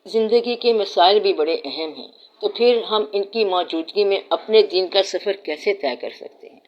زندگی کے مسائل بھی بڑے اہم ہیں، تو پھر ہم ان کی موجودگی میں اپنے دین کا سفر کیسے طے کر سکتے ہیں؟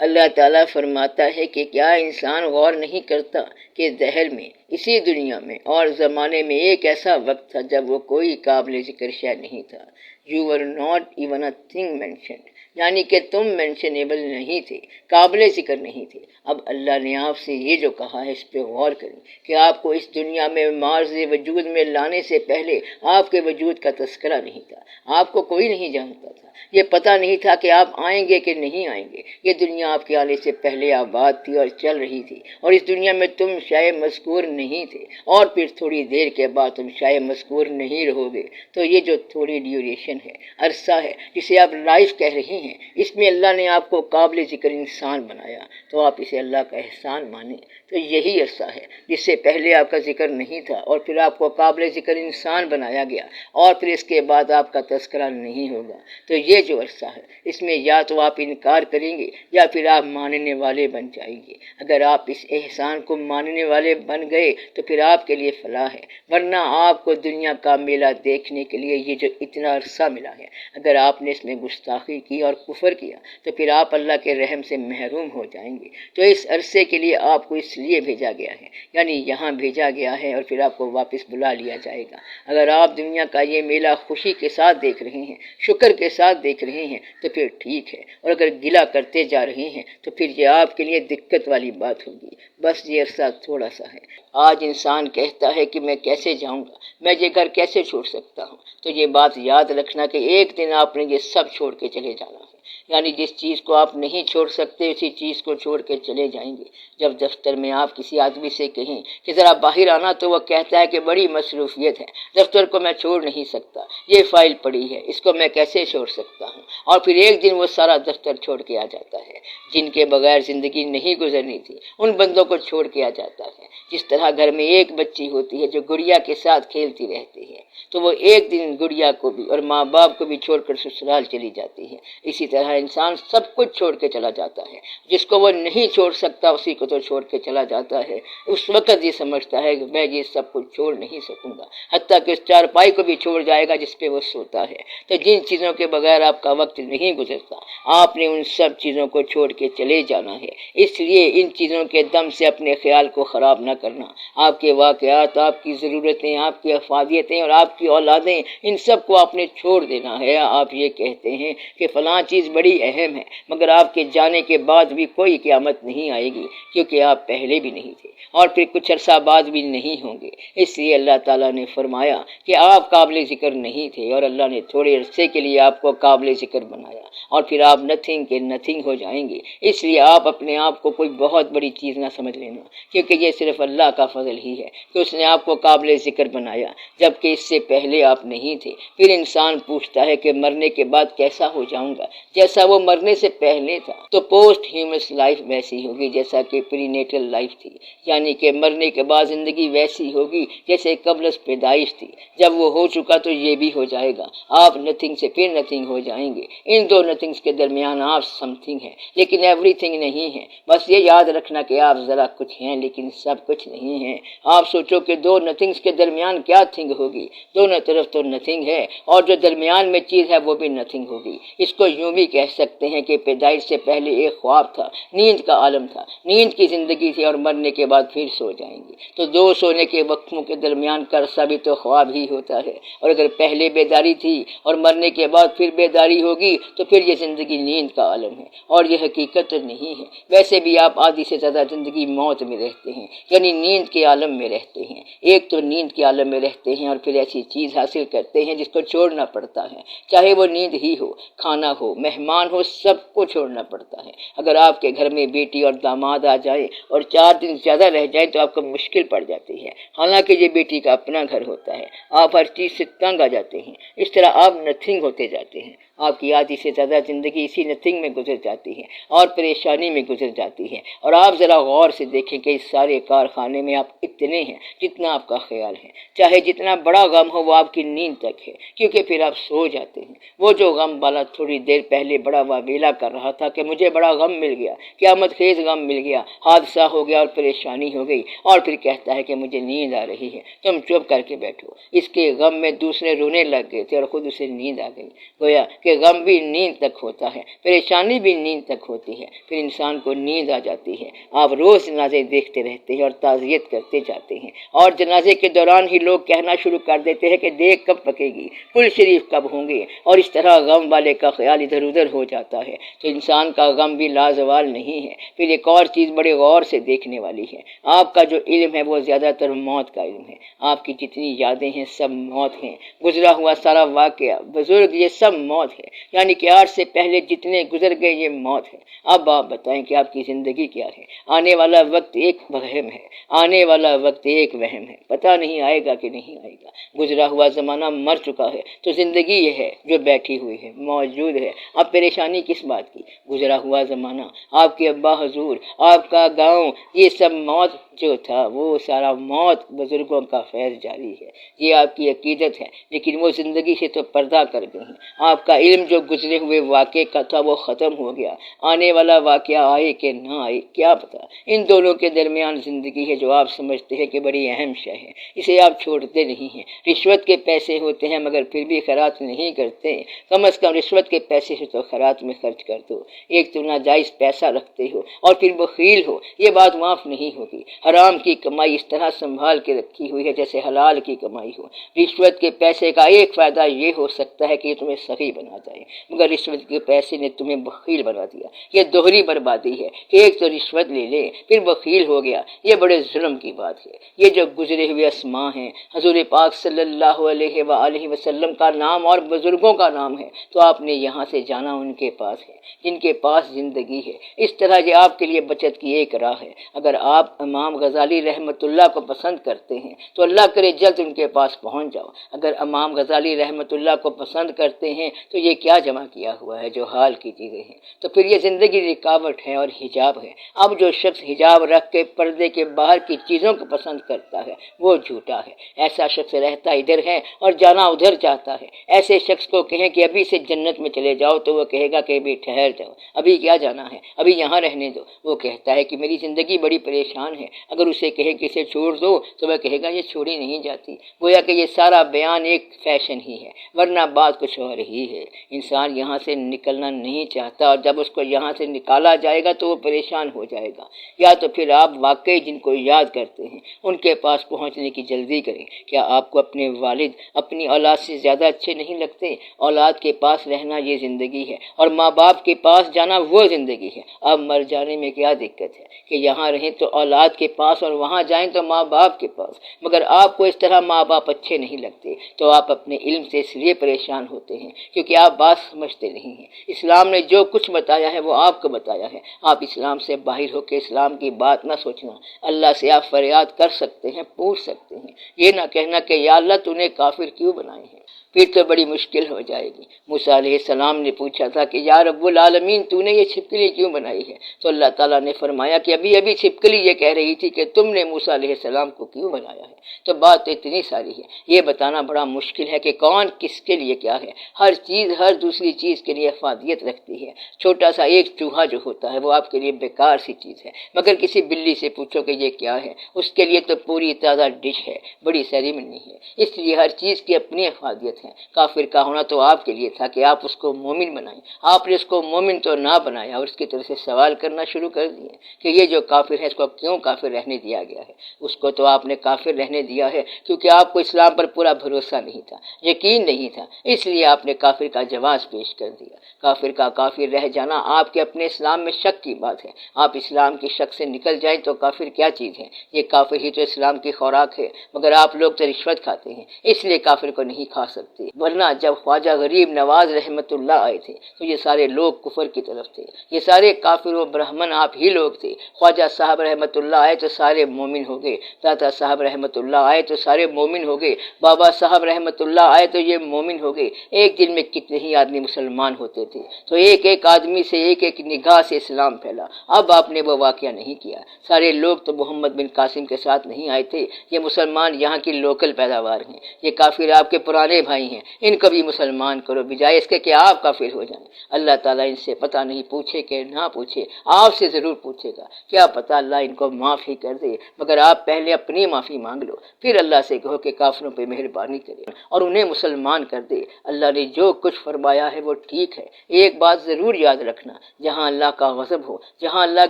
اللہ تعالیٰ فرماتا ہے کہ کیا انسان غور نہیں کرتا کہ دہر میں، اسی دنیا میں اور زمانے میں ایک ایسا وقت تھا جب وہ کوئی قابل ذکر شے نہیں تھا۔ You were not even a thing mentioned، یعنی کہ تم مینشنیبل نہیں تھے، قابل ذکر نہیں تھے۔ اب اللہ نے آپ سے یہ جو کہا ہے اس پہ غور کریں کہ آپ کو اس دنیا میں معرض وجود میں لانے سے پہلے آپ کے وجود کا تذکرہ نہیں تھا، آپ کو کوئی نہیں جانتا تھا، یہ پتہ نہیں تھا کہ آپ آئیں گے کہ نہیں آئیں گے۔ یہ دنیا آپ کے آنے سے پہلے آباد تھی اور چل رہی تھی، اور اس دنیا میں تم شاید مذکور نہیں تھے، اور پھر تھوڑی دیر کے بعد تم شاید مذکور نہیں رہو گے۔ تو یہ جو تھوڑی ڈیوریشن ہے، عرصہ ہے، جسے آپ لائف کہہ رہے ہیں، اس میں اللہ نے آپ کو قابل ذکر انسان بنایا، تو آپ اسے اللہ کا احسان مانیں۔ تو یہی عرصہ ہے جس سے پہلے آپ کا ذکر نہیں تھا، اور پھر آپ کو قابل ذکر انسان بنایا گیا، اور پھر اس کے بعد آپ کا تذکرہ نہیں ہوگا۔ تو یہ جو عرصہ ہے، اس میں یا تو آپ انکار کریں گے یا پھر آپ ماننے والے بن جائیں گے۔ اگر آپ اس احسان کو ماننے والے بن گئے تو پھر آپ کے لیے فلاح ہے، ورنہ آپ کو دنیا کا میلہ دیکھنے کے لیے یہ جو اتنا عرصہ ملا ہے، اگر آپ نے اس میں گستاخی کی اور کفر کیا تو پھر آپ اللہ کے رحم سے محروم ہو جائیں گے۔ تو اس عرصے کے لیے آپ کو اس لیے بھیجا گیا ہے، یعنی یہاں بھیجا گیا ہے، اور پھر آپ کو واپس بلا لیا جائے گا۔ اگر آپ دنیا کا یہ میلہ خوشی کے ساتھ دیکھ رہے ہیں، شکر کے ساتھ دیکھ رہے ہیں تو پھر ٹھیک ہے، اور اگر گلہ کرتے جا رہے ہیں تو پھر یہ آپ کے لیے دقت والی بات ہوگی۔ بس یہ عرصہ تھوڑا سا ہے۔ آج انسان کہتا ہے کہ میں کیسے جاؤں گا، میں یہ گھر کیسے چھوڑ سکتا ہوں؟ تو یہ بات یاد رکھنا کہ ایک دن آپ نے یہ سب چھوڑ کے چلے جانا ہے، یعنی جس چیز کو آپ نہیں چھوڑ سکتے اسی چیز کو چھوڑ کے چلے جائیں گے۔ جب دفتر میں آپ کسی آدمی سے کہیں کہ ذرا باہر آنا تو وہ کہتا ہے کہ بڑی مصروفیت ہے، دفتر کو میں چھوڑ نہیں سکتا، یہ فائل پڑی ہے، اس کو میں کیسے چھوڑ سکتا ہوں؟ اور پھر ایک دن وہ سارا دفتر چھوڑ کے آ جاتا ہے۔ جن کے بغیر زندگی نہیں گزرنی تھی ان بندوں کو چھوڑ کے آ جاتا ہے۔ جس طرح گھر میں ایک بچی ہوتی ہے جو گڑیا کے ساتھ کھیلتی رہتی ہے، تو وہ ایک دن گڑیا کو بھی اور ماں باپ کو بھی چھوڑ کر سسرال چلی جاتی ہے۔ اسی طرح انسان سب کچھ چھوڑ کے چلا جاتا ہے، جس کو وہ نہیں چھوڑ سکتا اسی کو تو چھوڑ کے چلا جاتا ہے۔ اس وقت یہ سمجھتا ہے کہ میں یہ سب کچھ چھوڑ نہیں سکوں گا، حتیٰ کہ اس چارپائی کو بھی چھوڑ جائے گا جس پہ وہ سوتا ہے۔ تو جن چیزوں کے بغیر آپ کا وقت نہیں گزرتا، آپ نے ان سب چیزوں کو چھوڑ کے چلے جانا ہے۔ اس لیے ان چیزوں کے دم سے اپنے خیال کو خراب نہ کرنا۔ آپ کے واقعات، آپ کی ضرورتیں، آپ کی افادیتیں اور آپ کی اولادیں، ان سب کو آپ نے چھوڑ دینا ہے۔ آپ یہ کہتے ہیں کہ فلاں چیز بڑی اہم ہے، مگر آپ کے جانے کے بعد بھی کوئی قیامت نہیں آئے گی، کیونکہ آپ پہلے بھی نہیں تھے اور پھر کچھ عرصہ بعد بھی نہیں ہوں گے۔ اس لیے اللہ تعالیٰ نے فرمایا کہ آپ قابل ذکر نہیں تھے، اور اللہ نے تھوڑے عرصے کے لیے آپ کو قابل ذکر بنایا، اور پھر آپ نتھنگ کے نتھنگ ہو جائیں گے۔ اس لیے آپ اپنے آپ کو کوئی بہت بڑی چیز نہ سمجھ لینا، کیونکہ یہ صرف اللہ کا فضل ہی ہے کہ اس نے آپ کو قابل ذکر بنایا، جبکہ اس سے پہلے آپ نہیں تھے۔ پھر انسان پوچھتا ہے کہ مرنے کے بعد کیسا ہو جاؤں گا؟ جیسا وہ مرنے سے پہلے تھا۔ تو پوسٹ ہیومنس لائف ویسی ہوگی جیسا کہ پری نیٹل لائف تھی، یعنی کہ مرنے کے بعد زندگی ویسی ہوگی جیسے قبل از پیدائش تھی۔ جب وہ ہو چکا تو یہ بھی ہو جائے گا، آپ نتھنگ سے پھر نتھنگ ہو جائیں گے۔ ان دو نتھنگس کے درمیان آپ سم تھنگ ہیں، لیکن ایوری تھنگ نہیں ہے۔ بس یہ یاد رکھنا کہ آپ ذرا کچھ ہیں لیکن سب کچھ نہیں ہیں۔ آپ سوچو کہ دو نتھنگس کے درمیان کیا تھنگ ہوگی؟ دونوں طرف تو نتھنگ ہے، اور جو درمیان میں چیز ہے وہ بھی نتھنگ ہوگی۔ اس کو یوں بھی کہہ سکتے ہیں کہ پیدائش سے پہلے ایک خواب تھا، نیند کا عالم تھا، نیند کی زندگی تھی، اور مرنے کے بعد پھر سو جائیں گے۔ تو دو سونے کے وقفوں کے درمیان کا عرصہ بھی تو خواب ہی ہوتا ہے، اور اگر پہلے بیداری تھی اور مرنے کے بعد پھر بیداری ہوگی تو پھر یہ زندگی نیند کا عالم ہے، اور یہ حقیقت نہیں ہے۔ ویسے بھی آپ آدھی سے زیادہ زندگی موت میں رہتے ہیں، یعنی نیند کے عالم میں رہتے ہیں۔ ایک تو نیند کے عالم میں رہتے ہیں اور پھر ایسی چیز حاصل کرتے ہیں جس کو چھوڑنا پڑتا ہے، چاہے وہ نیند ہی ہو، کھانا ہو، مہمان ہو، سب کو چھوڑنا پڑتا ہے۔ اگر آپ کے گھر میں بیٹی اور داماد آ جائیں اور 4 دن زیادہ رہ جائیں تو آپ کو مشکل پڑ جاتی ہے، حالانکہ یہ بیٹی کا اپنا گھر ہوتا ہے۔ آپ ہر چیز سے تنگ آ جاتے ہیں، اس طرح آپ نتھنگ ہوتے جاتے ہیں۔ آپ کی آدھی سے زیادہ زندگی اسی نتھنگ میں گزر جاتی ہے اور پریشانی میں گزر جاتی ہے۔ اور آپ ذرا غور سے دیکھیں کہ اس سارے کارخانے میں آپ اتنے ہیں جتنا آپ کا خیال ہے، چاہے جتنا بڑا غم ہو وہ آپ کی نیند تک ہے، کیونکہ پھر آپ سو جاتے ہیں۔ وہ جو غم والا تھوڑی دیر پہلے بڑا واویلا کر رہا تھا کہ مجھے بڑا غم مل گیا، قیامت خیز غم مل گیا، حادثہ ہو گیا اور پریشانی ہو گئی، اور پھر کہتا ہے کہ مجھے نیند آ رہی ہے، تم چپ کر کے بیٹھو۔ اس کے غم میں دوسرے رونے لگ گئے تھے اور خود اسے نیند آ گئی۔ گویا کہ غم بھی نیند تک ہوتا ہے، پریشانی بھی نیند تک ہوتی ہے، پھر انسان کو نیند آ جاتی ہے۔ آپ روز جنازے دیکھتے رہتے ہیں اور تعزیت کرتے جاتے ہیں، اور جنازے کے دوران ہی لوگ کہنا شروع کر دیتے ہیں کہ دیگ کب پکے گی، پل شریف کب ہوں گے، اور اس طرح غم والے کا خیال ادھر ادھر ہو جاتا ہے۔ تو انسان کا غم بھی لازوال نہیں ہے۔ پھر ایک اور چیز بڑے غور سے دیکھنے والی ہے، آپ کا جو علم ہے وہ زیادہ تر موت کا علم ہے۔ آپ کی جتنی یادیں ہیں سب موت ہیں، گزرا ہوا سارا واقعہ، بزرگ، یہ سب موت ہے، یعنی کہ آج سے پہلے جتنے گزر گئے یہ موت ہے۔ اب آپ بتائیں کہ آپ کی زندگی کیا ہے؟ آنے والا وقت ایک وہم ہے، آنے والا وقت ایک وہم ہے، پتہ نہیں آئے گا کہ نہیں آئے گا۔ گزرا ہوا زمانہ مر چکا ہے، تو زندگی یہ ہے جو بیٹھی ہوئی ہے، موجود ہے۔ اب پریشانی کس بات کی؟ گزرا ہوا زمانہ، آپ کے ابا حضور، آپ کا گاؤں، یہ سب موت جو تھا وہ سارا موت، بزرگوں کا فیض جاری ہے، یہ آپ کی عقیدت ہے، لیکن وہ زندگی سے تو پردہ کر گئی ہیں۔ آپ کا علم جو گزرے ہوئے واقعے کا تھا وہ ختم ہو گیا، آنے والا واقعہ آئے کہ نہ آئے کیا پتا۔ ان دونوں کے درمیان زندگی ہے جو آپ سمجھتے ہیں کہ بڑی اہم شے ہے، اسے آپ چھوڑتے نہیں ہیں۔ رشوت کے پیسے ہوتے ہیں مگر پھر بھی خیرات نہیں کرتے، کم از کم رشوت کے پیسے سے تو خیرات میں خرچ کر دو۔ ایک تو ناجائز پیسہ رکھتے ہو اور پھر بخیل ہو، یہ بات معاف نہیں ہوگی۔ حرام کی کمائی اس طرح سنبھال کے رکھی ہوئی ہے جیسے حلال کی کمائی ہو۔ رشوت کے پیسے کا ایک فائدہ یہ ہو سکتا ہے کہ یہ تمہیں سخی بنا جائے، مگر رشوت کے پیسے نے تمہیں بخیل بنا دیا۔ یہ دوہری بربادی ہے کہ ایک تو رشوت لے لے پھر بخیل ہو گیا، یہ بڑے ظلم کی بات ہے۔ یہ جو گزرے ہوئے اسماء ہیں، حضور پاک صلی اللہ علیہ وآلہ وسلم کا نام اور بزرگوں کا نام ہے، تو آپ نے یہاں سے جانا ان کے پاس ہے جن کے پاس زندگی ہے۔ اس طرح یہ آپ کے لیے بچت کی ایک راہ ہے۔ اگر آپ امام غزالی رحمۃ اللہ کو پسند کرتے ہیں تو اللہ کرے جلد ان کے پاس پہنچ جاؤ۔ اگر امام غزالی رحمۃ اللہ کو پسند کرتے ہیں تو یہ کیا جمع کیا ہوا ہے جو حال کی چیزیں ہیں، تو پھر یہ زندگی رکاوٹ ہے اور حجاب ہے۔ اب جو شخص حجاب رکھ کے پردے کے باہر کی چیزوں کو پسند کرتا ہے وہ جھوٹا ہے۔ ایسا شخص رہتا ادھر ہے اور جانا ادھر چاہتا ہے۔ ایسے شخص کو کہیں کہ ابھی سے جنت میں چلے جاؤ تو وہ کہے گا کہ ابھی ٹھہر جاؤ، ابھی کیا جانا ہے، ابھی یہاں رہنے دو۔ وہ کہتا ہے کہ میری زندگی بڑی پریشان ہے، اگر اسے کہے کہ اسے چھوڑ دو تو وہ کہے گا یہ چھوڑی نہیں جاتی۔ گویا کہ یہ سارا بیان ایک فیشن ہی ہے، ورنہ بات کچھ اور ہی ہے۔ انسان یہاں سے نکلنا نہیں چاہتا، اور جب اس کو یہاں سے نکالا جائے گا تو وہ پریشان ہو جائے گا۔ یا تو پھر آپ واقعی جن کو یاد کرتے ہیں ان کے پاس پہنچنے کی جلدی کریں۔ کیا آپ کو اپنے والد اپنی اولاد سے زیادہ اچھے نہیں لگتے؟ اولاد کے پاس رہنا یہ زندگی ہے، اور ماں باپ کے پاس جانا وہ زندگی ہے۔ اب مر جانے میں کیا دقت ہے کہ یہاں رہیں تو اولاد کے پاس اور وہاں جائیں تو ماں باپ کے پاس؟ مگر آپ کو اس طرح ماں باپ اچھے نہیں لگتے تو آپ اپنے علم سے اس لیے پریشان ہوتے ہیں کیونکہ آپ بات سمجھتے نہیں ہیں۔ اسلام نے جو کچھ بتایا ہے وہ آپ کو بتایا ہے۔ آپ اسلام سے باہر ہو کے اسلام کی بات نہ سوچنا۔ اللہ سے آپ فریاد کر سکتے ہیں، پوچھ سکتے ہیں، یہ نہ کہنا کہ یا اللہ تو نے کافر کیوں بنائے ہیں، پھر تو بڑی مشکل ہو جائے گی۔ موسیٰ علیہ السلام نے پوچھا تھا کہ یا رب العالمین تو نے یہ چھپکلی کیوں بنائی ہے؟ تو اللہ تعالیٰ نے فرمایا کہ ابھی ابھی چھپکلی یہ کہہ رہی تھی کہ تم نے موسیٰ علیہ السلام کو کیوں بنایا ہے۔ تو بات اتنی ساری ہے، یہ بتانا بڑا مشکل ہے کہ کون کس کے لیے کیا ہے۔ ہر چیز ہر دوسری چیز کے لیے افادیت رکھتی ہے۔ چھوٹا سا ایک چوہا جو ہوتا ہے وہ آپ کے لیے بیکار سی چیز ہے، مگر کسی بلی سے پوچھو کہ یہ کیا ہے، اس کے لیے تو پوری تازہ ڈش ہے، بڑی سیریمنی ہے۔ اس لیے ہر چیز کی اپنی افادیت ہے۔ کافر کا ہونا تو آپ کے لیے تھا کہ آپ اس کو مومن بنائیں، آپ نے اس کو مومن تو نہ بنایا اور اس کی طرف سے سوال کرنا شروع کر دیے کہ یہ جو کافر ہے اس کو کیوں کافر رہنے دیا گیا ہے۔ اس کو تو آپ نے کافر رہنے دیا ہے کیونکہ آپ کو اسلام پر پورا بھروسہ نہیں تھا، یقین نہیں تھا، اس لیے آپ نے کافر کا جواز پیش کر دیا۔ کافر کا کافر رہ جانا آپ کے اپنے اسلام میں شک کی بات ہے۔ آپ اسلام کی شک سے نکل جائیں تو کافر کیا چیز ہے؟ یہ کافر ہی تو اسلام کی خوراک ہے، مگر آپ لوگ تو رشوت کھاتے ہیں، اس لیے کافر کو نہیں کھا سکتے۔ تھے، ورنہ جب خواجہ غریب نواز رحمت اللہ آئے تھے تو یہ سارے لوگ کفر کی طرف تھے، یہ سارے کافر و برہمن آپ ہی لوگ تھے۔ خواجہ صاحب رحمت اللہ آئے تو سارے مومن ہو گئے، داتا صاحب رحمت اللہ آئے تو سارے مومن ہو گئے، بابا صاحب رحمت اللہ آئے تو یہ مومن ہو گئے۔ ایک دن میں کتنے ہی آدمی مسلمان ہوتے تھے، تو ایک ایک آدمی سے ایک ایک نگاہ سے اسلام پھیلا۔ اب آپ نے وہ واقعہ نہیں کیا، سارے لوگ تو محمد بن قاسم کے ساتھ نہیں آئے تھے، یہ مسلمان یہاں کی لوکل پیداوار ہیں، یہ کافر آپ کے پرانے بھائی ہیں، ان کو بھی مسلمان کرو بجائے اس کے کہ آپ کافر ہو جائیں۔ اللہ تعالیٰ ان سے پتہ نہیں پوچھے کہ نہ پوچھے، آپ سے ضرور پوچھے گا، کیا پتہ اللہ ان کو معاف ہی کر دے، مگر آپ پہلے اپنی معافی مانگ لو، پھر اللہ سے کہو کہ کافروں پہ مہربانی کرے اور انہیں مسلمان کر دے۔ اللہ نے جو کچھ فرمایا ہے وہ ٹھیک ہے۔ ایک بات ضرور یاد رکھنا، جہاں اللہ کا غضب ہو، جہاں اللہ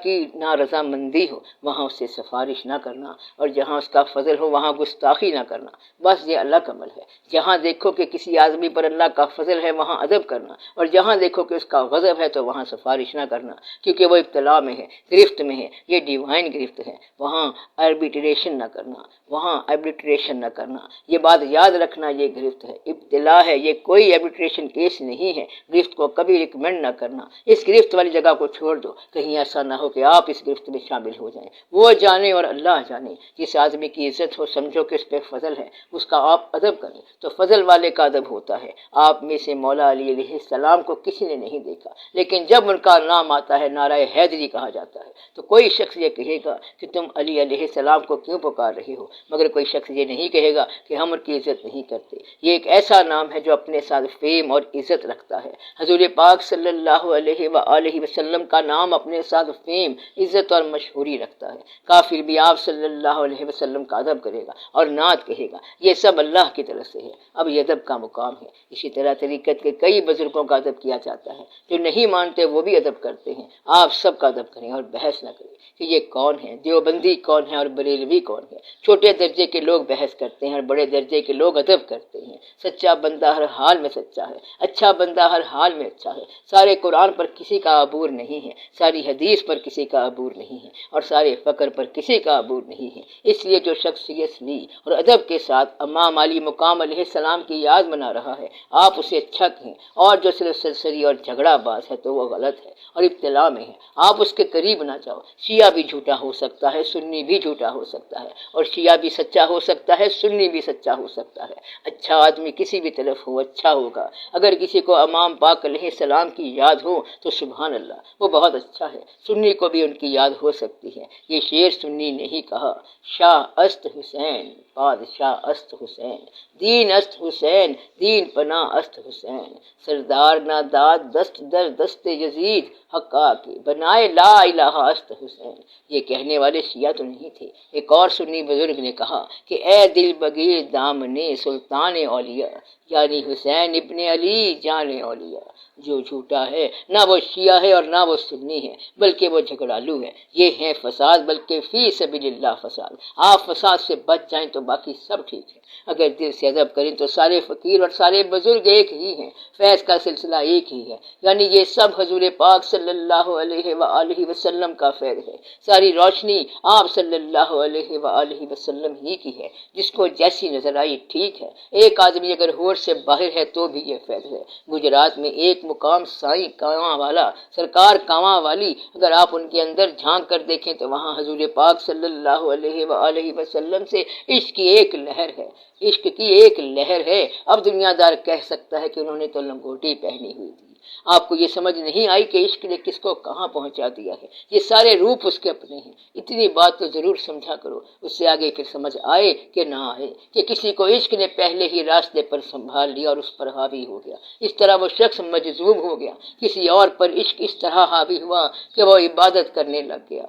کی نارضامندی ہو، وہاں اس سے سفارش نہ کرنا، اور جہاں اس کا فضل ہو وہاں گستاخی نہ کرنا، بس یہ اللہ کا عمل ہے۔ جہاں دیکھو کہ کسی آدمی پر اللہ کا فضل ہے وہاں ادب کرنا، اور جہاں دیکھو کہ اس کا غضب ہے تو وہاں سفارش نہ کرنا، کیونکہ وہ ابتلا میں ہے، گرفت میں ہے، یہ ڈیوائن گرفت ہے، وہاں آربیٹریشن نہ کرنا، وہاں آربیٹریشن نہ کرنا۔ یہ بات یاد رکھنا، یہ گرفت ہے، ابتلا ہے، یہ کوئی آربیٹریشن کیس نہیں ہے۔ گرفت کو کبھی ریکمینڈ نہ کرنا، اس گرفت والی جگہ کو چھوڑ دو، کہیں ایسا نہ ہو کہ آپ اس گرفت میں شامل ہو جائیں۔ وہ جانے اور اللہ جانے، جس آدمی کی عزت ہو سمجھو کہ اس پہ فضل ہے، اس کا آپ ادب کریں تو فضل والے کا ادب ہوتا ہے۔ آپ میں سے مولا علی علیہ السلام کو کسی نے نہیں دیکھا، لیکن جب ان کا نام آتا ہے، نعرہ حیدری کہا جاتا ہے، تو کوئی شخص یہ کہے گا کہ تم علی علیہ السلام کو کیوں پکار رہے ہو، مگر کوئی شخص یہ نہیں کہے گا کہ ہم ان کی عزت نہیں کرتے۔ یہ ایک ایسا نام ہے جو اپنے ساتھ فیم اور عزت رکھتا ہے۔ حضور پاک صلی اللہ علیہ وآلہ وسلم کا نام اپنے ساتھ فیم، عزت اور مشہوری رکھتا ہے۔ کافر بھی آپ صلی اللہ علیہ وسلم کا ادب کرے گا اور نعت کہے گا، یہ سب اللہ کی طرف سے ہے۔ اب یہ ادب کا مقام ہے۔ اسی طرح طریقت کے کئی بزرگوں کا ادب کیا جاتا ہے، جو نہیں مانتے وہ بھی ادب کرتے ہیں۔ آپ سب کا ادب کریں اور بحث نہ کریں کہ یہ کون ہے، دیوبندی کون ہے اور بریلوی کون ہے۔ چھوٹے درجے کے لوگ بحث کرتے ہیں اور بڑے درجے کے لوگ ادب کرتے ہیں۔ سچا بندہ ہر حال میں سچا ہے، اچھا بندہ ہر حال میں اچھا ہے۔ سارے قرآن پر کسی کا عبور نہیں ہے، ساری حدیث پر کسی کا عبور نہیں ہے، اور سارے فقر پر کسی کا عبور نہیں ہے۔ اس لیے جو شخص سیریسلی اور ادب کے ساتھ امام علی مقام علیہ السلام کی یاد منا رہا ہے، آپ اسے اچھا کہیں، اور جو صرف سرسری اور جھگڑا باز ہے تو وہ غلط ہے اور ابتلا میں ہے۔ آپ اس کے قریب نہ جاؤ۔ شیعہ بھی جھوٹا ہو سکتا ہے، سنی بھی جھوٹا ہو سکتا ہے، اور شیعہ بھی سچا ہو سکتا ہے، سنی بھی سچا ہو سکتا ہے۔ اچھا آدمی کسی بھی طرف ہو اچھا ہوگا۔ اگر کسی کو امام پاک علیہ السلام کی یاد ہو تو سبحان اللہ، وہ بہت اچھا ہے۔ سنی کو بھی ان کی یاد ہو سکتی ہے۔ یہ شعر سنی نے ہی کہا، شاہ است حسین، بادشاہ است حسین، دین است حسین، دین پناہ است حسین، سردار ناداد دست در دست یزید، حقا کی بنائے لا الہ است حسین۔ یہ کہنے والے شیعہ تو نہیں تھے۔ ایک اور سنی بزرگ نے کہا کہ اے دل بگیر دامنے سلطان اولیاء، یعنی حسین ابن علی جان اولیاء۔ جو جھوٹا ہے نہ وہ شیعہ ہے اور نہ وہ سنی ہے، بلکہ وہ جھگڑالو ہے۔ یہ ہے فساد، بلکہ فی سبیل اللہ فساد۔ آپ فساد سے بچ جائیں تو باقی سب ٹھیک ہے۔ اگر دل سے ادب کریں تو سارے فقیر اور سارے بزرگ ایک ہی ہیں، فیض کا سلسلہ ایک ہی ہے، یعنی یہ سب حضور پاک صلی اللہ علیہ وآلہ وسلم کا فیض ہے۔ ساری روشنی آپ صلی اللہ علیہ وآلہ وسلم ہی کی ہے، جس کو جیسی نظر آئی ٹھیک ہے۔ ایک آدمی اگر ہوش سے باہر ہے تو بھی یہ فیض ہے۔ گجرات میں ایک مقام سائیں کانواں والا، سرکار کانواں والی، اگر آپ ان کے اندر جھانک کر دیکھیں تو وہاں حضور پاک صلی اللہ علیہ وآلہ وسلم سے عشق کی ایک لہر ہے، عشق کی ایک لہر ہے۔ اب دنیا دار کہہ سکتا ہے کہ انہوں نے تو لنگوٹی پہنی ہوئی تھی۔ آپ کو یہ سمجھ نہیں آئی کہ عشق نے کس کو کہاں پہنچا دیا ہے۔ یہ سارے روپ اس کے اپنے ہیں۔ اتنی بات تو ضرور سمجھا کرو، اس سے آگے پھر سمجھ آئے کہ نہ آئے کہ کسی کو عشق نے پہلے ہی راستے پر سنبھال لیا اور اس پر حاوی ہو گیا۔ اس طرح وہ شخص مجذوب ہو گیا، کسی اور پر عشق اس طرح حاوی ہوا کہ وہ عبادت کرنے لگ گیا،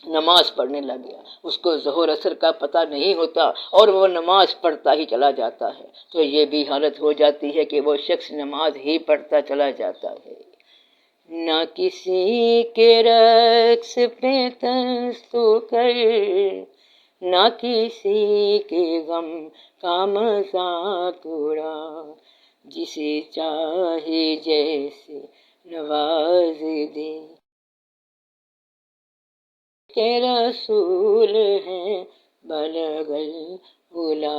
نماز پڑھنے لگ گیا، اس کو ظہر اثر کا پتہ نہیں ہوتا اور وہ نماز پڑھتا ہی چلا جاتا ہے۔ تو یہ بھی حالت ہو جاتی ہے کہ وہ شخص نماز ہی پڑھتا چلا جاتا ہے۔ نہ کسی کے رقص پہ تستو کر، نہ کسی کے غم کا مذاق اڑا، جسے چاہے جیسے نواز دے، کہ رسول ہیں بلغ العلا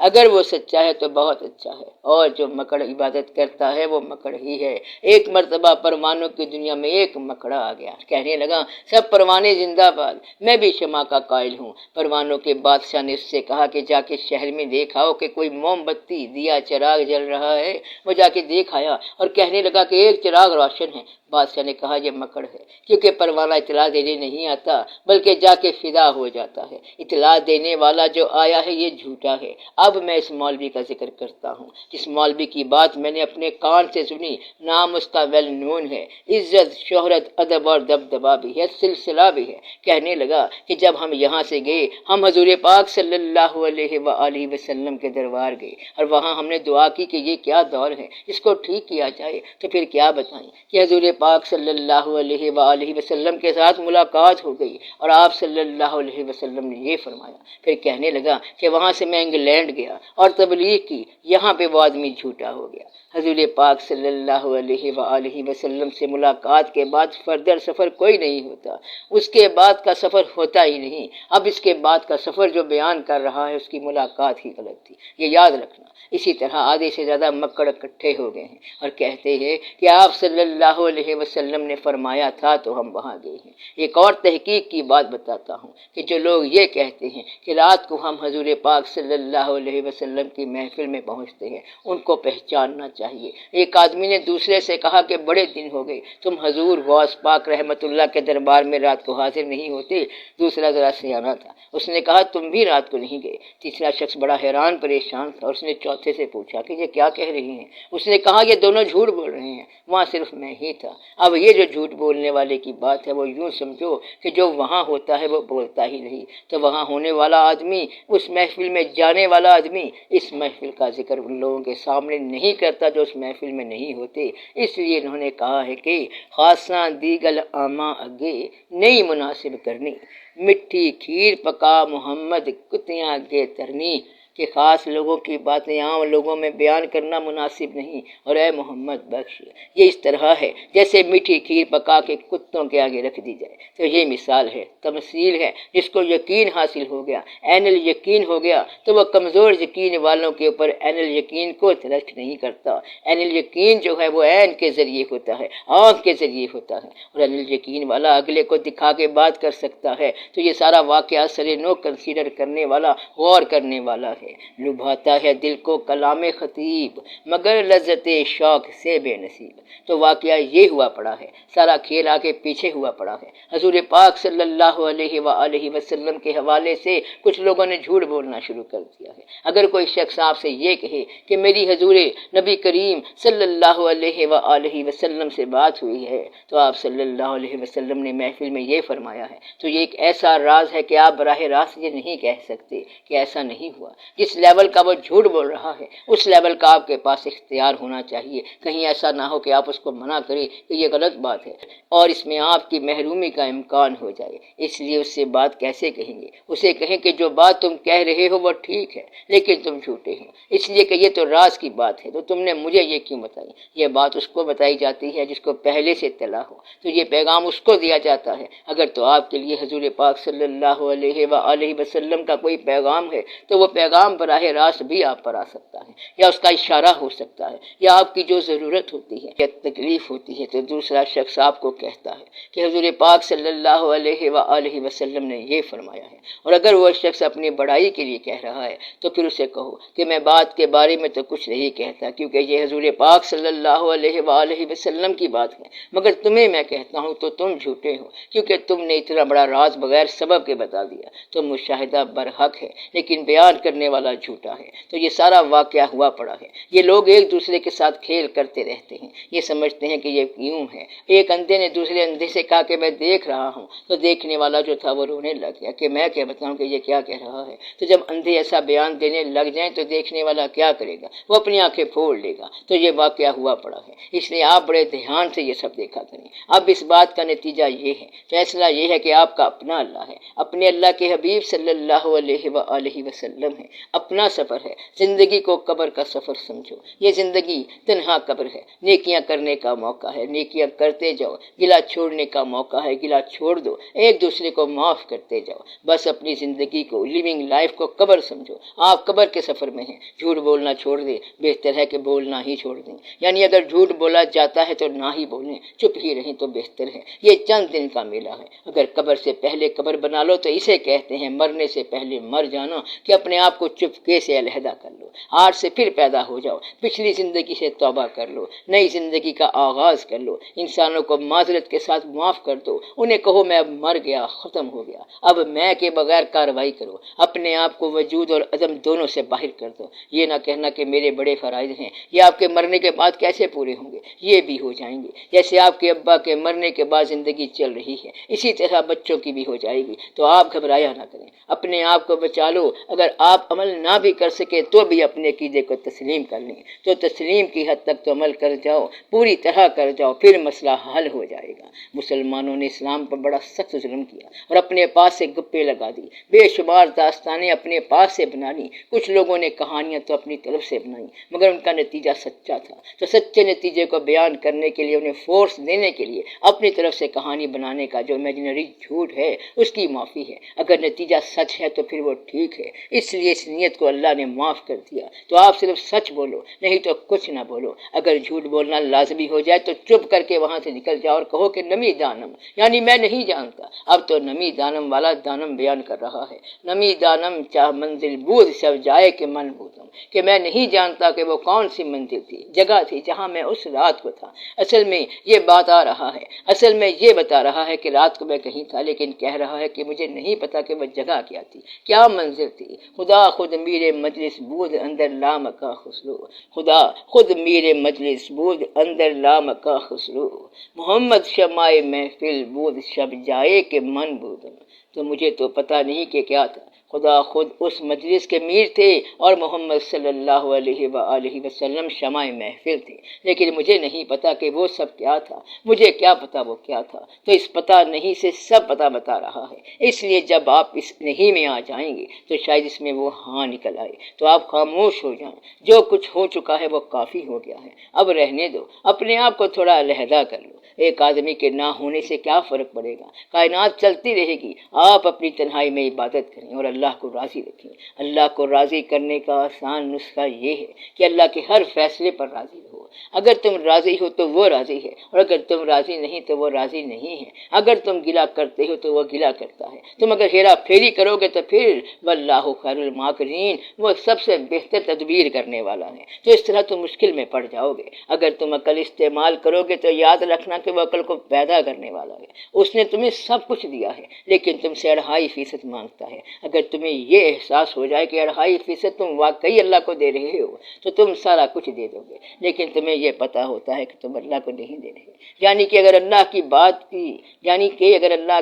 اگر وہ سچا ہے تو بہت اچھا ہے، اور جو مکڑ عبادت کرتا ہے وہ مکڑ ہی ہے۔ ایک مرتبہ پروانوں کی دنیا میں ایک مکڑا آ گیا، کہنے لگا سب پروانے زندہ باد، میں بھی شمع کا قائل ہوں۔ پروانوں کے بادشاہ نے اس سے کہا کہ جا کے شہر میں دیکھاؤ کہ کوئی موم بتی دیا چراغ جل رہا ہے۔ وہ جا کے دیکھ آیا اور کہنے لگا کہ ایک چراغ روشن ہے۔ بادشاہ نے کہا یہ مکڑ ہے، کیونکہ پروانہ اطلاع دینے نہیں آتا بلکہ جا کے فدا ہو جاتا ہے۔ اطلاع دینے والا جو آیا ہے یہ جھوٹا ہے۔ اب میں اس مولوی کا ذکر کرتا ہوں جس مولوی کی بات میں نے اپنے کان سے سنی، نام اس کا ویل نون ہے، عزت شہرت ادب اور دبدبا بھی ہے، سلسلہ بھی ہے۔ کہنے لگا کہ جب ہم یہاں سے گئے ہم حضور پاک صلی اللہ علیہ وآلہ وسلم کے دربار گئے اور وہاں ہم نے دعا کی کہ یہ کیا دور ہے، اس کو ٹھیک کیا جائے۔ تو پھر کیا بتائیں کہ حضور پاک صلی اللہ علیہ وآلہ وسلم کے ساتھ ملاقات ہو گئی اور آپ صلی اللہ علیہ وسلم نے یہ فرمایا۔ پھر کہنے لگا کہ وہاں سے میں انگلینڈ گیا اور تبلیغ کی، یہاں پہ وہ آدمی جھوٹا ہو گیا۔ حضور پاک صلی اللہ علیہ وآلہ وسلم سے ملاقات کے بعد فردر سفر کوئی نہیں ہوتا، اس کے بعد کا سفر ہوتا ہی نہیں۔ اب اس کے بعد کا سفر جو بیان کر رہا ہے اس کی ملاقات ہی غلط تھی، یہ یاد رکھنا۔ اسی طرح آدھے سے زیادہ مکڑ اکٹھے ہو گئے ہیں اور کہتے ہیں کہ آپ صلی اللہ علیہ وسلم نے فرمایا تھا تو ہم وہاں گئے ہیں۔ ایک اور تحقیق کی بات بتاتا ہوں کہ جو لوگ یہ کہتے ہیں کہ رات کو ہم حضور پاک صلی اللہ علیہ وسلم کی محفل میں پہنچتے ہیں، ان کو پہچاننا چاہیے۔ ایک آدمی نے دوسرے سے کہا کہ بڑے دن ہو گئے تم حضور غوث پاک رحمت اللہ کے دربار میں رات کو حاضر نہیں ہوتے۔ دوسرا ذرا سیانا تھا، اس نے کہا تم بھی رات کو نہیں گئے۔ تیسرا شخص بڑا حیران پریشان تھا اور اس نے چوتھے سے پوچھا کہ یہ کیا کہہ رہی ہیں؟ اس نے کہا یہ دونوں جھوٹ بول رہے ہیں، وہاں صرف میں ہی تھا۔ اب یہ جو جھوٹ بولنے والے کی بات ہے وہ یوں سمجھو کہ جو وہاں ہوتا ہے وہ بولتا ہی نہیں، تو وہاں ہونے والا آدمی، اس محفل میں جانے والا آدمی اس محفل کا ذکر ان لوگوں کے سامنے نہیں کرتا جو اس محفل میں نہیں ہوتے۔ اس لیے انہوں نے کہا ہے کہ خاصاں دیگل آماں اگے نہیں مناسب کرنی، مٹھی کھیر پکا محمد کتیاں اگے ترنی، کہ خاص لوگوں کی باتیں عام لوگوں میں بیان کرنا مناسب نہیں، اور اے محمد بخش یہ اس طرح ہے جیسے میٹھی کھیر پکا کے کتوں کے آگے رکھ دی جائے۔ تو یہ مثال ہے، تمثیل ہے۔ جس کو یقین حاصل ہو گیا، عین الیقین ہو گیا، تو وہ کمزور یقین والوں کے اوپر عین الیقین کو ترک نہیں کرتا۔ عین الیقین جو ہے وہ عین کے ذریعے ہوتا ہے، آنکھ کے ذریعے ہوتا ہے، اور عین الیقین والا اگلے کو دکھا کے بات کر سکتا ہے۔ تو یہ سارا واقعہ سرے نو کنسیڈر کرنے والا، غور کرنے والا ہے۔ لبھاتا ہے دل کو کلام خطیب مگر لذت شوق سے بے نصیب۔ تو واقعہ یہ ہوا پڑا ہے، سارا کھیل آگے پیچھے ہوا پڑا ہے۔ حضور پاک صلی اللہ علیہ وآلہ وسلم کے حوالے سے کچھ لوگوں نے جھوٹ بولنا شروع کر دیا ہے۔ اگر کوئی شخص آپ سے یہ کہے کہ میری حضور نبی کریم صلی اللہ علیہ وآلہ وسلم سے بات ہوئی ہے تو آپ صلی اللہ علیہ وسلم نے محفل میں یہ فرمایا ہے، تو یہ ایک ایسا راز ہے کہ آپ براہ راست یہ نہیں کہہ سکتے کہ ایسا نہیں ہوا۔ جس لیول کا وہ جھوٹ بول رہا ہے اس لیول کا آپ کے پاس اختیار ہونا چاہیے، کہیں ایسا نہ ہو کہ آپ اس کو منع کریں کہ یہ غلط بات ہے اور اس میں آپ کی محرومی کا امکان ہو جائے۔ اس لیے اس سے بات کیسے کہیں گے؟ اسے کہیں کہ جو بات تم کہہ رہے ہو وہ ٹھیک ہے لیکن تم جھوٹے ہو، اس لیے کہ یہ تو راز کی بات ہے، تو تم نے مجھے یہ کیوں بتائی؟ یہ بات اس کو بتائی جاتی ہے جس کو پہلے سے اطلاع ہو، تو یہ پیغام اس کو دیا جاتا ہے۔ اگر تو آپ کے لیے حضور پاک صلی اللہ علیہ وآلہ وسلم کا کوئی پیغام ہے تو وہ پیغام براہ راست بھی آپ پر آ سکتا ہے، یا اس کا اشارہ ہو سکتا ہے، یا آپ کی جو ضرورت ہوتی ہے یا تکلیف ہوتی ہے تو دوسرا شخص آپ کو کہتا ہے کہ حضور پاک صلی اللہ علیہ وآلہ وسلم نے یہ فرمایا ہے، اور اگر وہ شخص اپنی بڑائی کے لیے کہہ رہا ہے تو پھر اسے کہو کہ میں بات کے بارے میں تو کچھ نہیں کہتا کیونکہ یہ حضور پاک صلی اللہ علیہ وآلہ وسلم کی بات ہے، مگر تمہیں میں کہتا ہوں تو تم جھوٹے ہو کیونکہ تم نے اتنا بڑا راز بغیر سبب کے بتا دیا۔ تو مشاہدہ برحق ہے لیکن بیان کرنے والا جھوٹا ہے۔ تو یہ سارا واقعہ ہوا پڑا ہے۔ یہ لوگ ایک دوسرے کے ساتھ کھیل کرتے رہتے ہیں، یہ سمجھتے ہیں کہ یہ یوں ہے۔ ایک اندھے نے دوسرے اندھے سے کہا کہ میں دیکھ رہا ہوں، تو دیکھنے والا جو تھا وہ رونے لگ گیا کہ میں کیا بتاؤں کہ یہ کیا کہہ رہا ہے۔ تو جب اندھے ایسا بیان دینے لگ جائیں تو دیکھنے والا کیا کرے گا؟ وہ اپنی آنکھیں پھوڑ لے گا۔ تو یہ واقعہ ہوا پڑا ہے، اس لیے آپ بڑے دھیان سے یہ سب دیکھا کریں۔ اب اس بات کا نتیجہ یہ ہے، فیصلہ یہ ہے کہ آپ کا اپنا اللہ ہے، اپنے اللہ کے حبیب صلی اللہ علیہ وآلہ وسلم ہے، اپنا سفر ہے، زندگی کو قبر کا سفر سمجھو۔ یہ زندگی تنہا قبر ہے، نیکیاں کرنے کا موقع ہے، نیکیاں کرتے جاؤ، گلا چھوڑنے کا موقع ہے، گلا چھوڑ دو، ایک دوسرے کو معاف کرتے جاؤ۔ بس اپنی زندگی کو، لیونگ لائف کو قبر سمجھو۔ آپ قبر کے سفر میں ہیں، جھوٹ بولنا چھوڑ دیں، بہتر ہے کہ بولنا ہی چھوڑ دیں، یعنی اگر جھوٹ بولا جاتا ہے تو نہ ہی بولیں، چپ ہی رہیں تو بہتر ہے۔ یہ چند دن کا میلہ ہے، اگر قبر سے پہلے قبر بنا لو تو اسے کہتے ہیں مرنے سے پہلے مر جانا، کہ اپنے آپ کو چپکے سے علیحدہ کر لو، آج سے پھر پیدا ہو جاؤ، پچھلی زندگی سے توبہ کر لو، نئی زندگی کا آغاز کر لو، انسانوں کو معذرت کے ساتھ معاف کر دو، انہیں کہو میں اب مر گیا، ختم ہو گیا، اب میں کے بغیر کارروائی کرو، اپنے آپ کو وجود اور عدم دونوں سے باہر کر دو۔ یہ نہ کہنا کہ میرے بڑے فرائض ہیں، یہ آپ کے مرنے کے بعد کیسے پورے ہوں گے، یہ بھی ہو جائیں گے، جیسے آپ کے ابا کے مرنے کے بعد زندگی چل رہی ہے اسی طرح بچوں کی بھی ہو جائے گی، تو آپ گھبرایا نہ کریں، اپنے آپ کو بچا لو۔ اگر آپ عمل نہ بھی کر سکے تو بھی اپنے عقیدے کو تسلیم کر لیں، تو تسلیم کی حد تک تو عمل کر جاؤ، پوری طرح کر جاؤ، پھر مسئلہ حل ہو جائے گا۔ مسلمانوں نے اسلام پر بڑا سخت ظلم کیا اور اپنے پاس سے گپے لگا دی، بے شمار داستانیں اپنے پاس سے بنا لی، کچھ لوگوں نے کہانیاں تو اپنی طرف سے بنائی مگر ان کا نتیجہ سچا تھا، تو سچے نتیجے کو بیان کرنے کے لیے، انہیں فورس دینے کے لیے اپنی طرف سے کہانی بنانے کا جو امیجنری جھوٹ ہے اس کی معافی ہے، اگر نتیجہ سچ ہے تو پھر وہ ٹھیک ہے، اس لیے اس نیت کو اللہ نے معاف کر دیا۔ تو آپ صرف سچ بولو، نہیں تو کچھ نہ بولو، اگر جھوٹ بولنا لازمی ہو جائے تو چپ کر کے وہاں سے نکل جاؤ اور کہو کہ نمی دانم، یعنی میں نہیں جانتا۔ اب تو نمی دانم والا دانم بیان کر رہا ہے، نمی دانم چاہ منزل بود شب جائے کہ من بودم، کہ میں نہیں جانتا کہ وہ کون سی منزل تھی، جگہ تھی جہاں میں اس رات کو تھا۔ اصل میں یہ بات آ رہا ہے، اصل میں یہ بتا رہا ہے کہ رات کو میں کہیں تھا، لیکن کہہ رہا ہے کہ مجھے نہیں پتا کہ وہ جگہ کیا تھی، کیا منزل تھی۔ خدا خود میرے مجلس بود اندر لامکا خسرو، خدا خود میرے مجلس بود اندر لامکا خسرو، محمد شمع محفل بود شب جائے کہ من بودم۔ تو مجھے تو پتہ نہیں کہ کیا تھا، خدا خود اس مجلس کے میر تھے اور محمد صلی اللہ علیہ وآلہ وسلم شمع محفل تھے، لیکن مجھے نہیں پتا کہ وہ سب کیا تھا، مجھے کیا پتا وہ کیا تھا۔ تو اس پتہ نہیں سے سب پتہ بتا رہا ہے، اس لیے جب آپ اس نہیں میں آ جائیں گے تو شاید اس میں وہ ہاں نکل آئے، تو آپ خاموش ہو جائیں، جو کچھ ہو چکا ہے وہ کافی ہو گیا ہے، اب رہنے دو، اپنے آپ کو تھوڑا علیحدہ کر لو۔ ایک آدمی کے نہ ہونے سے کیا فرق پڑے گا، کائنات چلتی رہے گی، آپ اپنی تنہائی میں عبادت کریں اور اللہ کو راضی رکھیں۔ اللہ کو راضی کرنے کا آسان نسخہ یہ ہے کہ اللہ کے ہر فیصلے پر راضی رہو، اگر تم راضی ہو تو وہ راضی ہے، اور اگر تم راضی نہیں تو وہ راضی نہیں ہے، اگر تم گلہ کرتے ہو تو وہ گلہ کرتا ہے، تم اگر ہیرا پھیری کرو گے تو پھر واللہ خیر الماکرین، وہ سب سے بہتر تدبیر کرنے والا ہے، تو اس طرح تم مشکل میں پڑ جاؤ گے۔ اگر تم عقل استعمال کرو گے تو یاد رکھنا کہ وہ عقل کو پیدا کرنے والا ہے، اس نے تمہیں سب کچھ دیا ہے لیکن تم سے 2.5% مانگتا ہے۔ اگر تمہیں یہ احساس ہو جائے کہ 2.5% تم واقعی اللہ کو دے رہے ہو تو تم سارا کچھ دے دو گے، لیکن تمہیں یہ پتا ہوتا ہے کہ تم اللہ کو نہیں دے رہے، یعنی کہ اگر اللہ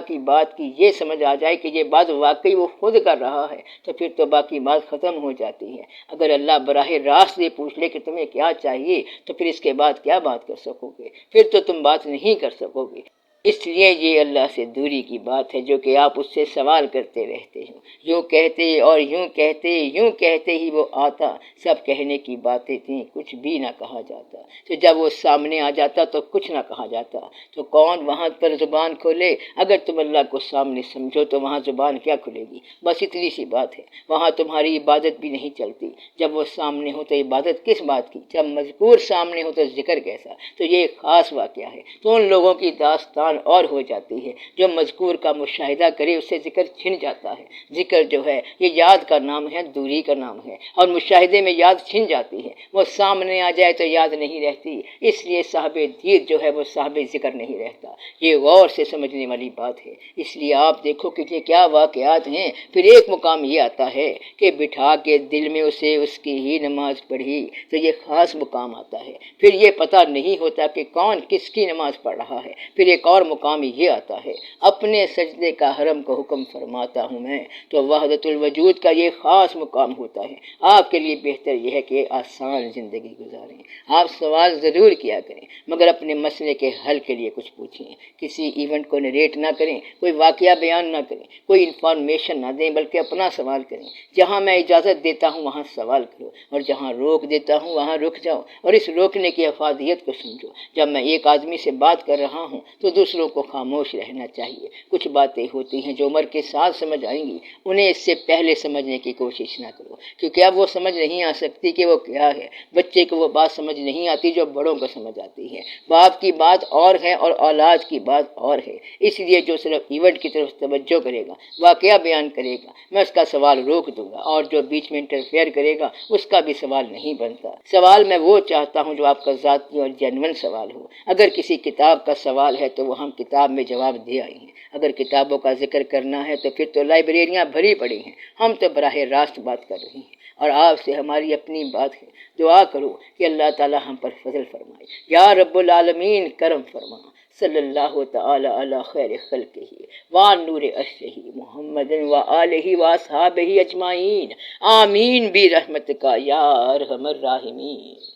کی بات کی یہ سمجھ آ جائے کہ یہ بات واقعی وہ خود کر رہا ہے تو پھر تو باقی بات ختم ہو جاتی ہے۔ اگر اللہ براہ راست یہ پوچھ لے کہ تمہیں کیا چاہیے تو پھر اس کے بعد کیا بات کر سکو گے، پھر تو تم بات نہیں کر سکو گے۔ اس لیے یہ اللہ سے دوری کی بات ہے جو کہ آپ اس سے سوال کرتے رہتے ہیں، یوں کہتے اور یوں کہتے ہی وہ آتا، سب کہنے کی باتیں تھیں کچھ بھی نہ کہا جاتا، تو جب وہ سامنے آ جاتا تو کچھ نہ کہا جاتا، تو کون وہاں پر زبان کھولے؟ اگر تم اللہ کو سامنے سمجھو تو وہاں زبان کیا کھلے گی، بس اتنی سی بات ہے، وہاں تمہاری عبادت بھی نہیں چلتی۔ جب وہ سامنے ہو تو عبادت کس بات کی، جب مذکور سامنے ہو تو ذکر کیسا؟ تو یہ ایک خاص واقعہ ہے، تو ان لوگوں کی داستان اور ہو جاتی ہے جو مذکور کا مشاہدہ کرے اس سے ذکر چھن جاتا ہے۔ ذکر جو ہے یہ یاد کا نام ہے، دوری کا نام ہے، اور مشاہدے میں یاد چھن جاتی ہے، وہ سامنے آ جائے تو یاد نہیں رہتی، اس لیے صاحب دید جو ہے وہ صاحب ذکر نہیں رہتا۔ یہ غور سے سمجھنے والی بات ہے، اس لیے آپ دیکھو کہ یہ کیا واقعات ہیں۔ پھر ایک مقام یہ آتا ہے کہ بٹھا کے دل میں اسے اس کی ہی نماز پڑھی، تو یہ خاص مقام آتا ہے۔ پھر یہ پتہ نہیں ہوتا کہ کون کس کی نماز پڑھ رہا ہے۔ پھر ایک اور اور مقام یہ آتا ہے، اپنے سجدے کا حرم کو حکم فرماتا ہوں میں، تو وحدت الوجود کا یہ خاص مقام ہوتا ہے۔ آپ کے لیے بہتر یہ ہے کہ آسان زندگی گزاریں۔ آپ سوال ضرور کیا کریں، مگر اپنے مسئلے کے حل کے لیے کچھ پوچھیں۔ کسی ایونٹ کو نریٹ نہ کریں، کوئی واقعہ بیان نہ کریں، کوئی انفارمیشن نہ دیں، بلکہ اپنا سوال کریں۔ جہاں میں اجازت دیتا ہوں وہاں سوال کرو، اور جہاں روک دیتا ہوں وہاں رک جاؤ، اور اس روکنے کی افادیت کو سمجھو۔ جب میں ایک آدمی سے بات کر رہا ہوں تو دوسروں کو خاموش رہنا چاہیے۔ کچھ باتیں ہوتی ہیں جو عمر کے ساتھ سمجھ آئیں گی، انہیں اس سے پہلے سمجھنے کی کوشش نہ کرو، کیونکہ اب وہ سمجھ نہیں آ سکتی کہ وہ کیا ہے۔ بچے کو وہ بات سمجھ نہیں آتی جو بڑوں کو سمجھ آتی ہے۔ باپ کی بات اور ہے اور اولاد کی بات اور ہے، اس لیے جو صرف ایونٹ کی طرف توجہ کرے گا، واقعہ بیان کرے گا، میں اس کا سوال روک دوں گا، اور جو بیچ میں انٹرفیئر کرے گا اس کا بھی سوال نہیں بنتا۔ سوال میں وہ چاہتا ہوں جو آپ کا ذاتی اور جینون سوال ہو۔ اگر کسی کتاب کا سوال ہے تو وہ ہم کتاب میں جواب دے آئے ہیں۔ اگر کتابوں کا ذکر کرنا ہے تو پھر تو لائبریریاں بھری پڑی ہیں، ہم تو براہ راست بات کر رہے ہیں، اور آپ سے ہماری اپنی بات ہے۔ دعا کرو کہ اللہ تعالی ہم پر فضل فرمائے۔ یا رب العالمین کرم فرما۔ صلی اللہ تعالی علی خیر خلقہ وَنُورِ عرشہ محمد وآلہ وأصحابہ اجمعین، آمین برحمتک یا ارحم الراحمین۔